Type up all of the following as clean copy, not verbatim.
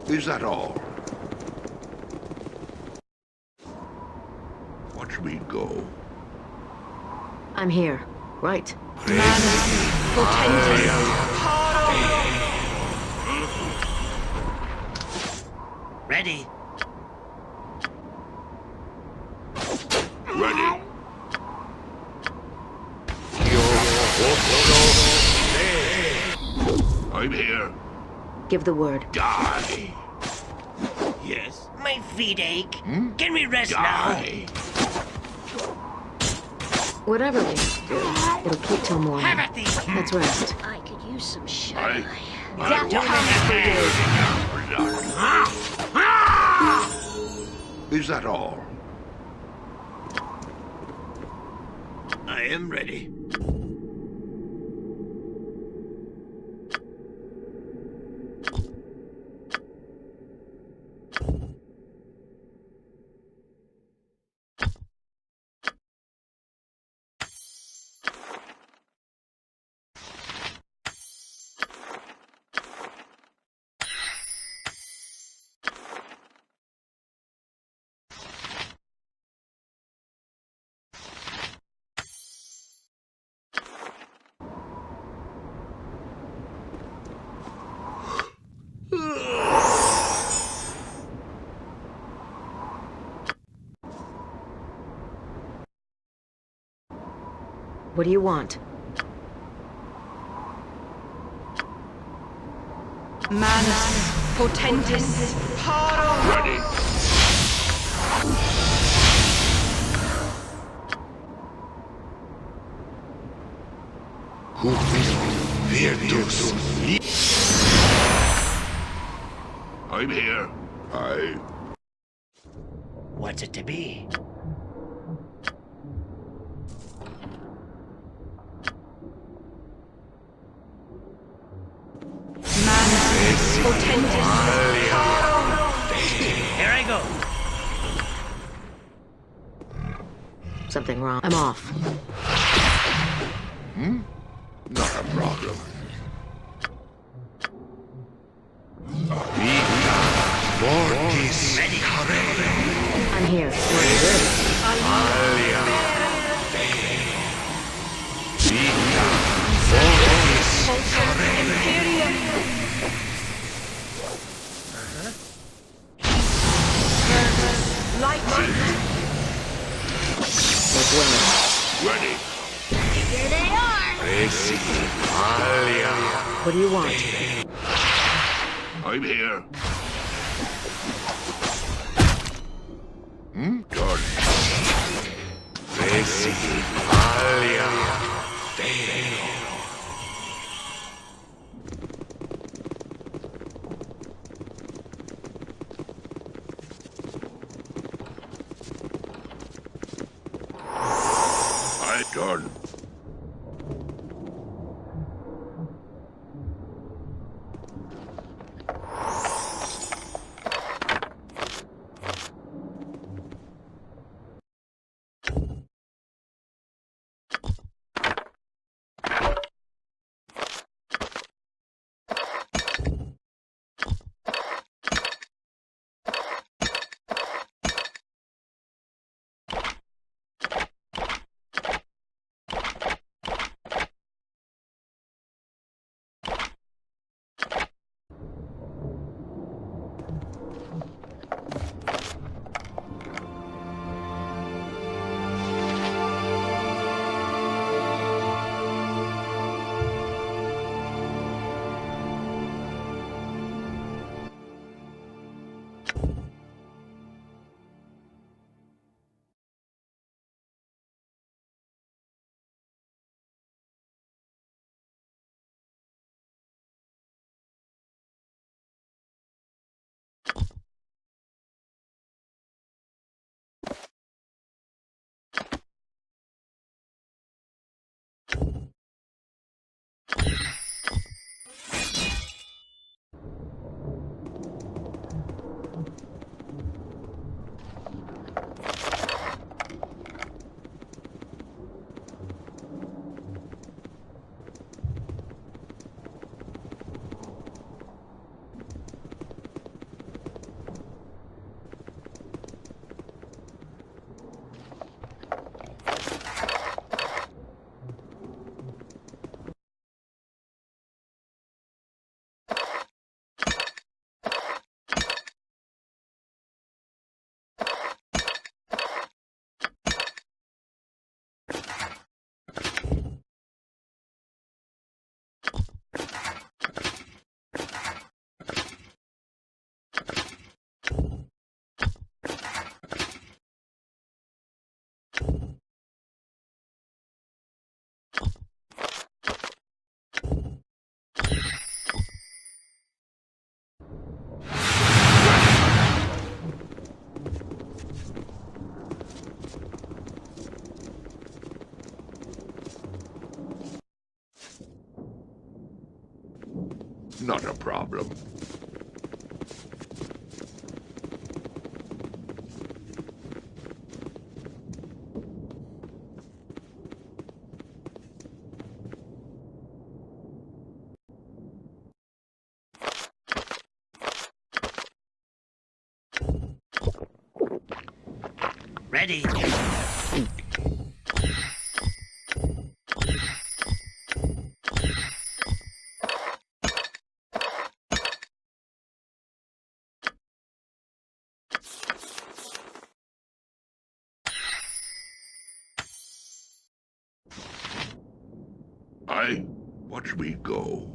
Is that all? Watch me go. I'm here. Right. Ready. Ready. I'm here. Give the word. Die. Yes. My feet ache. Can we rest now? Die. Whatever we do, it'll keep till morning. Have at these. Let's rest. I could use some I shine. want Is that all? I am ready. What do you want? Manus potentis paro. Ready. Who Virtus. I'm here. What's it to be? Manus potentis paro. Here I go. Something wrong. I'm off. Not a problem. Mortis. Ready. I'm here. Imperium. Light. Ready. Here they are. What do you want? I'm here. Dorn. Dorn. Not a problem. Ready. Watch me go.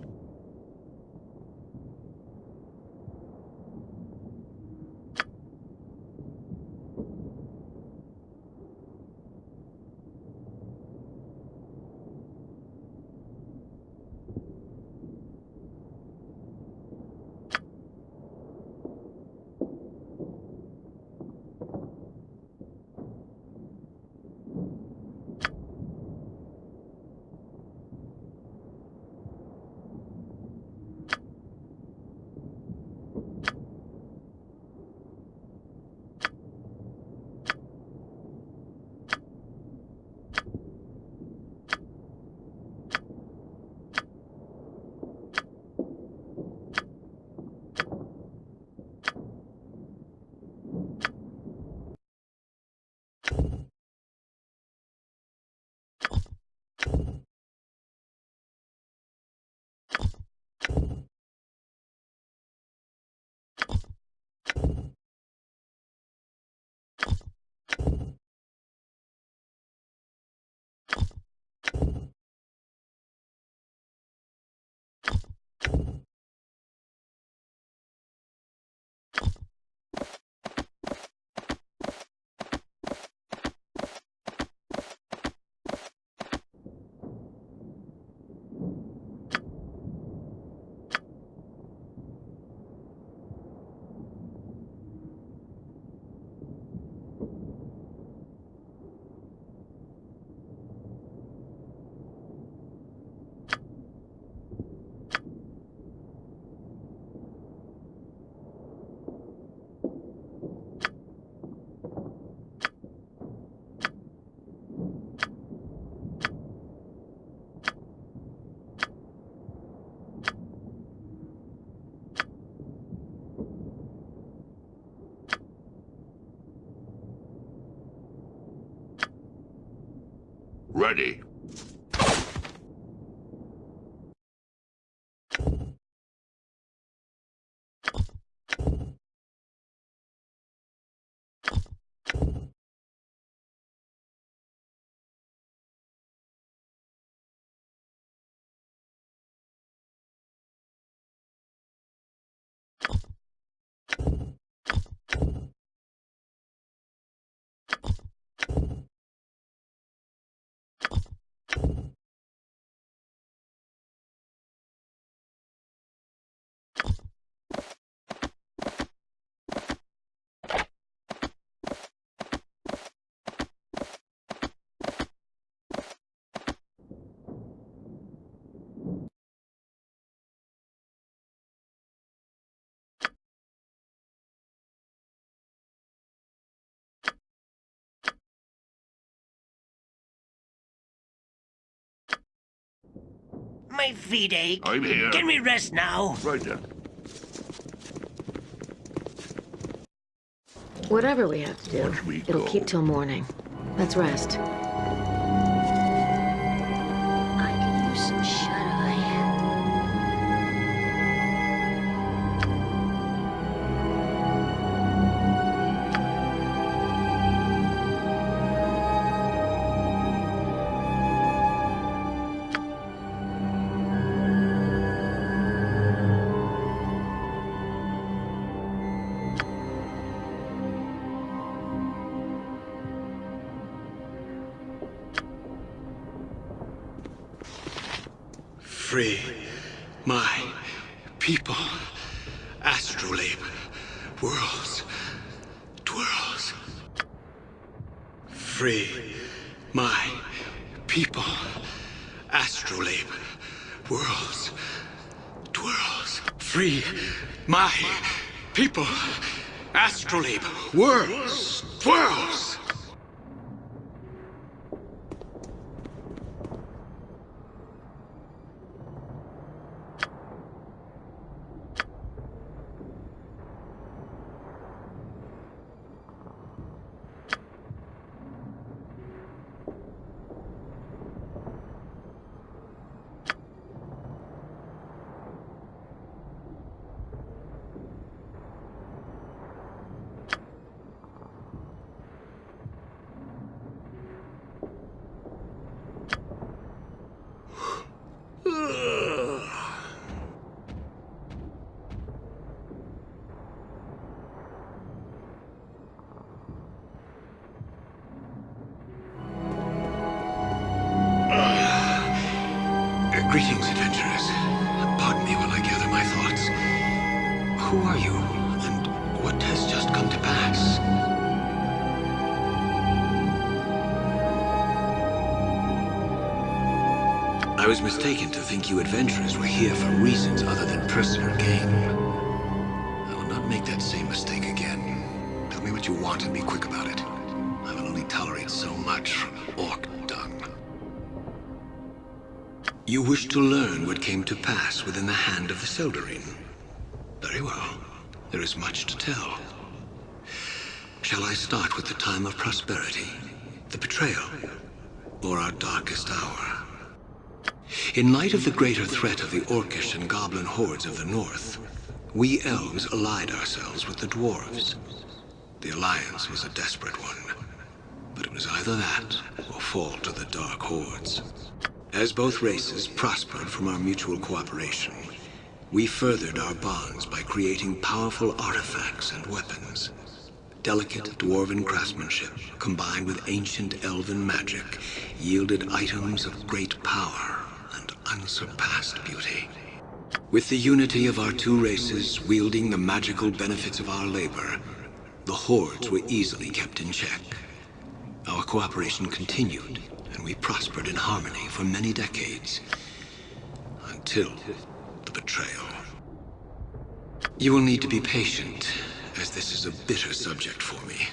Ready. My feet ache. I'm here. Can we rest now? Right then. Whatever we have to do, Watch me it'll go. keep till morning. Let's rest. I could use some shut-eye. Free my people. Astrolabe. Worlds. Twirls. Free my people. Astrolabe. Worlds. Twirls. Free my people. Astrolabe. Worlds. Twirls. Greetings, adventurers. Pardon me while I gather my thoughts. Who are you, and what has just come to pass? I was mistaken to think you adventurers were here for reasons other than personal gain. I will not make that same mistake again. Tell me what you want and be quick about it. I will only tolerate so much from orc dung. You wish to learn what came to pass within the hand of the Seldarine. Very well. There is much to tell. Shall I start with the time of prosperity, the betrayal, or our darkest hour? In light of the greater threat of the orcish and goblin hordes of the north, we elves allied ourselves with the dwarves. The alliance was a desperate one, but it was either that or fall to the dark hordes. As both races prospered from our mutual cooperation, we furthered our bonds by creating powerful artifacts and weapons. Delicate dwarven craftsmanship, combined with ancient elven magic, yielded items of great power and unsurpassed beauty. With the unity of our two races wielding the magical benefits of our labor, the hordes were easily kept in check. Our cooperation continued, and we prospered in harmony for many decades, until the betrayal. You will need to be patient, as this is a bitter subject for me.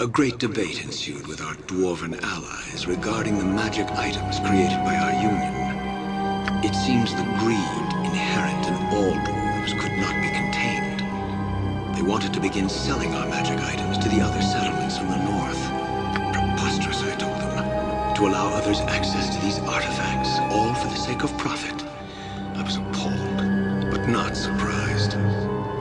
A great debate ensued with our dwarven allies regarding the magic items created by our union. It seems the greed inherent in all dwarves could not be contained. They wanted to begin selling our magic items to the other settlements in the north. Preposterous, I told them. To allow others access to these artifacts, all for the sake of profit. I was appalled, but not surprised.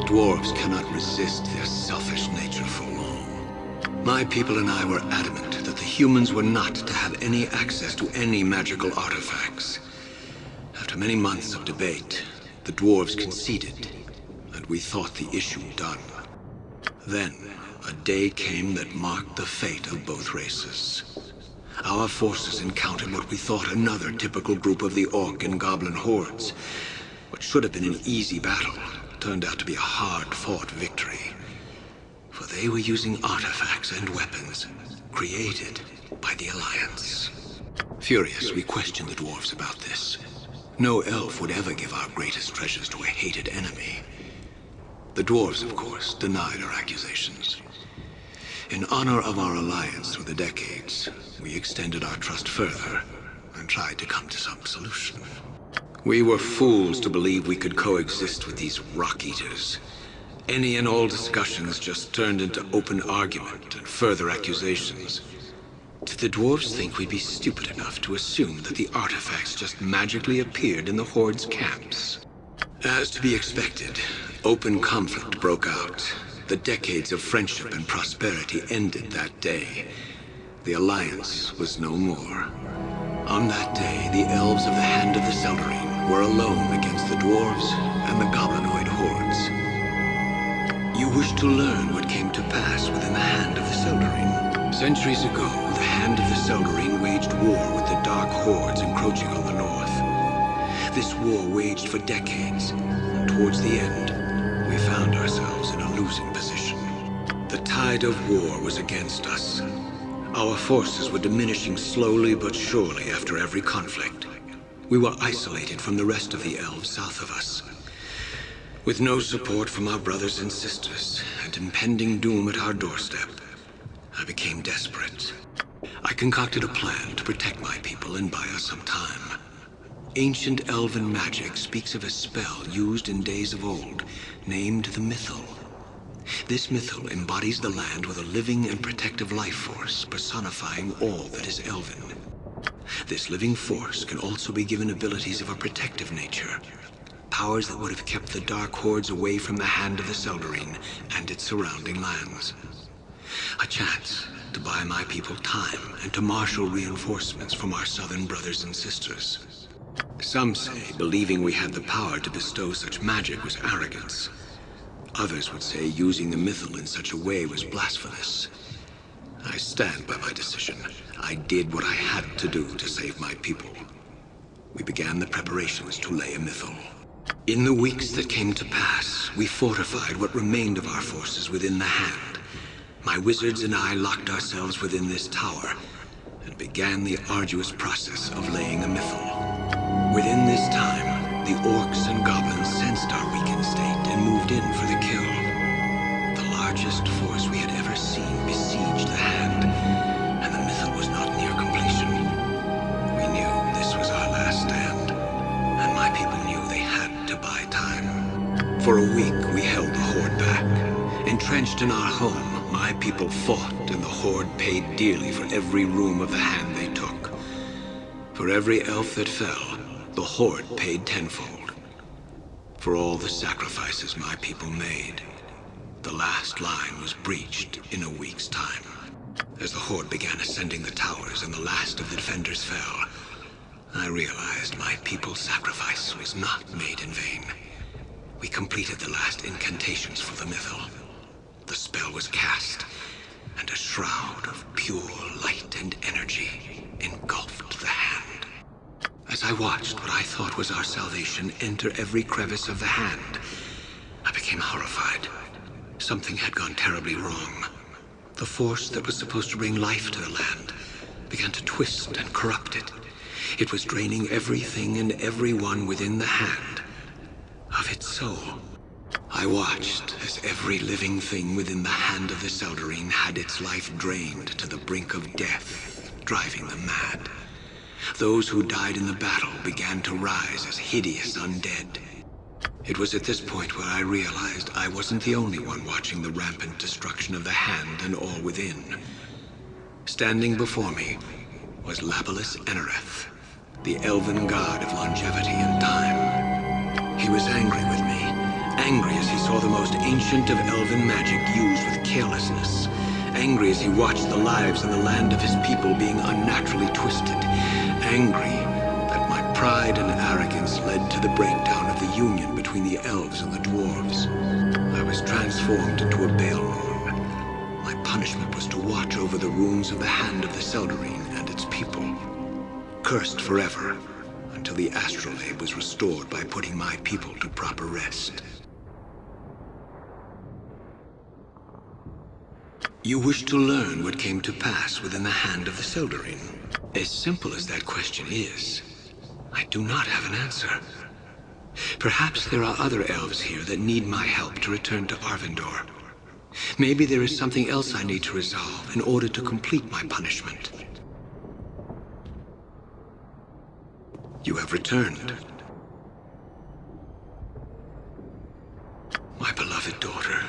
Dwarves cannot resist their selfish nature for long. My people and I were adamant that the humans were not to have any access to any magical artifacts. After many months of debate, the dwarves conceded, and we thought the issue done. Then, a day came that marked the fate of both races. Our forces encountered what we thought another typical group of the orc and goblin hordes. What should have been an easy battle turned out to be a hard-fought victory. For they were using artifacts and weapons created by the Alliance. Furious, we questioned the dwarves about this. No elf would ever give our greatest treasures to a hated enemy. The dwarves, of course, denied our accusations. In honor of our alliance through the decades, we extended our trust further and tried to come to some solution. We were fools to believe we could coexist with these rock-eaters. Any and all discussions just turned into open argument and further accusations. Did the dwarves think we'd be stupid enough to assume that the artifacts just magically appeared in the Horde's camps? As to be expected, open conflict broke out. The decades of friendship and prosperity ended that day. The Alliance was no more. On that day, the elves of the Hand of the Seldarine were alone against the dwarves and the goblinoid hordes. You wish to learn what came to pass within the Hand of the Seldarine. Centuries ago, the Hand of the Seldarine waged war with the dark hordes encroaching on the north. This war waged for decades, and towards the end, we found ourselves in a losing position. The tide of war was against us. Our forces were diminishing slowly but surely after every conflict. We were isolated from the rest of the elves south of us. With no support from our brothers and sisters, and impending doom at our doorstep, I became desperate. I concocted a plan to protect my people and buy us some time. Ancient elven magic speaks of a spell used in days of old, named the Mythal. This Mythal embodies the land with a living and protective life force, personifying all that is elven. This living force can also be given abilities of a protective nature, powers that would have kept the Dark Hordes away from the hand of the Seldarine and its surrounding lands. A chance to buy my people time and to marshal reinforcements from our southern brothers and sisters. Some say believing we had the power to bestow such magic was arrogance. Others would say using the Mythal in such a way was blasphemous. I stand by my decision. I did what I had to do to save my people. We began the preparations to lay a Mythal. In the weeks that came to pass, we fortified what remained of our forces within the hand. My wizards and I locked ourselves within this tower and began the arduous process of laying a Mythal. Within this time, the orcs and goblins sensed our weakened state and moved in for the kill. The largest force we had ever seen besieged the hand, and the Mythal was not near completion. We knew this was our last stand, and my people knew they had to buy time. For a week, we held the Horde back. Entrenched in our home, my people fought, and the Horde paid dearly for every room of the hand they took. For every elf that fell, the Horde paid tenfold. For all the sacrifices my people made, the last line was breached in a week's time. As the Horde began ascending the towers and the last of the defenders fell, I realized my people's sacrifice was not made in vain. We completed the last incantations for the Mythal. The spell was cast, and a shroud of pure light and energy engulfed the hand. As I watched what I thought was our salvation enter every crevice of the hand, I became horrified. Something had gone terribly wrong. The force that was supposed to bring life to the land began to twist and corrupt it. It was draining everything and everyone within the hand of its soul. I watched as every living thing within the hand of the Seldarine had its life drained to the brink of death, driving them mad. Those who died in the battle began to rise as hideous undead. It was at this point where I realized I wasn't the only one watching the rampant destruction of the hand and all within. Standing before me was Labalus Enereth, the elven god of longevity and time. He was angry with me, angry as he saw the most ancient of elven magic used with carelessness, angry as he watched the lives in the land of his people being unnaturally twisted, angry that my pride and arrogance led to the breakdown of the union between the elves and the dwarves. I was transformed into a Balrog. My punishment was to watch over the runes of the hand of the Seldarine and its people, cursed forever until the astrolabe was restored by putting my people to proper rest. You wish to learn what came to pass within the hand of the Seldarine? As simple as that question is, I do not have an answer. Perhaps there are other elves here that need my help to return to Arvindor. Maybe there is something else I need to resolve in order to complete my punishment. You have returned. My beloved daughter.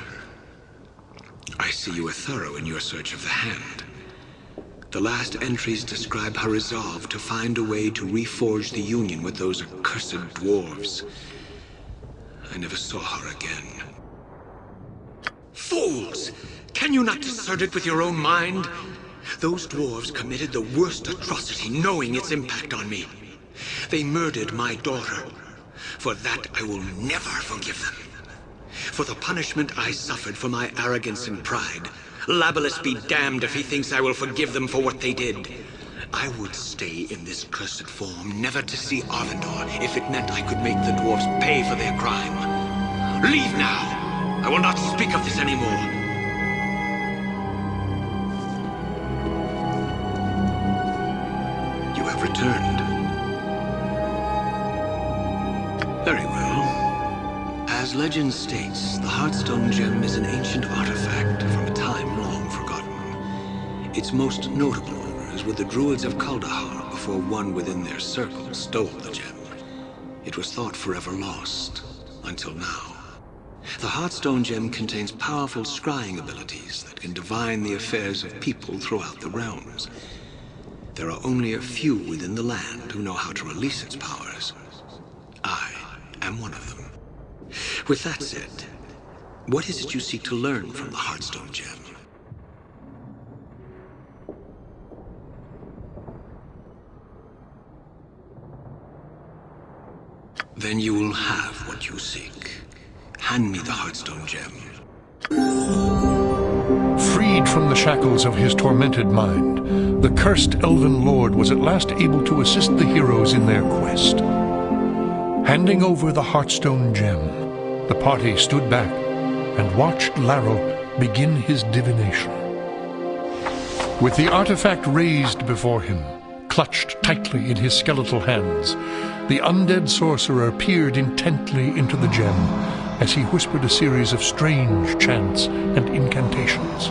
I see you are thorough in your search of the hand. The last entries describe her resolve to find a way to reforge the union with those accursed dwarves. I never saw her again. Fools! Can you not discern it with your own mind? Those dwarves committed the worst atrocity, knowing its impact on me. They murdered my daughter. For that, I will never forgive them. For the punishment I suffered for my arrogance and pride, Labalus be damned if he thinks I will forgive them for what they did. I would stay in this cursed form, never to see Arvindor, if it meant I could make the dwarves pay for their crime. Leave now! I will not speak of this anymore. You have returned. Very well. As legend states, the Heartstone Gem is an ancient artifact from a time long forgotten. Its most notable owners were the druids of Kuldahar before one within their circle stole the gem. It was thought forever lost, until now. The Heartstone Gem contains powerful scrying abilities that can divine the affairs of people throughout the realms. There are only a few within the land who know how to release its powers. I am one of them. With that said, what is it you seek to learn from the Heartstone Gem? Then you will have what you seek. Hand me the Heartstone Gem. Freed from the shackles of his tormented mind, the cursed elven lord was at last able to assist the heroes in their quest. Handing over the Heartstone Gem, the party stood back and watched Larrel begin his divination. With the artifact raised before him, clutched tightly in his skeletal hands, the undead sorcerer peered intently into the gem as he whispered a series of strange chants and incantations.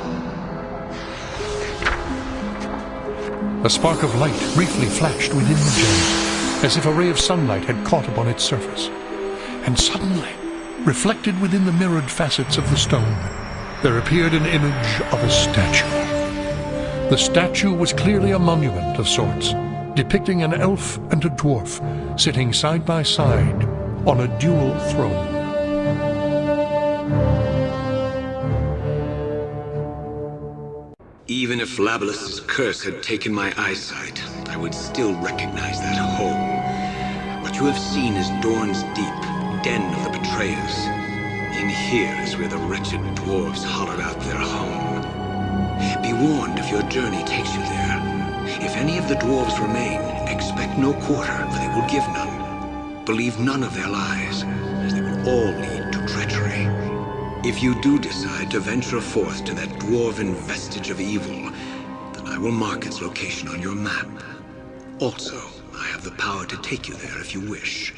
A spark of light briefly flashed within the gem, as if a ray of sunlight had caught upon its surface. And suddenly, reflected within the mirrored facets of the stone, there appeared an image of a statue. The statue was clearly a monument of sorts, depicting an elf and a dwarf sitting side by side on a dual throne. Even if Labelus's curse had taken my eyesight, I would still recognize that home. What you have seen is Dorn's deep, den of the betrayers. In here is where the wretched dwarves hollowed out their home. Be warned if your journey takes you there. If any of the dwarves remain, expect no quarter, for they will give none. Believe none of their lies, as they will all lead to treachery. If you do decide to venture forth to that dwarven vestige of evil, then I will mark its location on your map. Also, I have the power to take you there if you wish.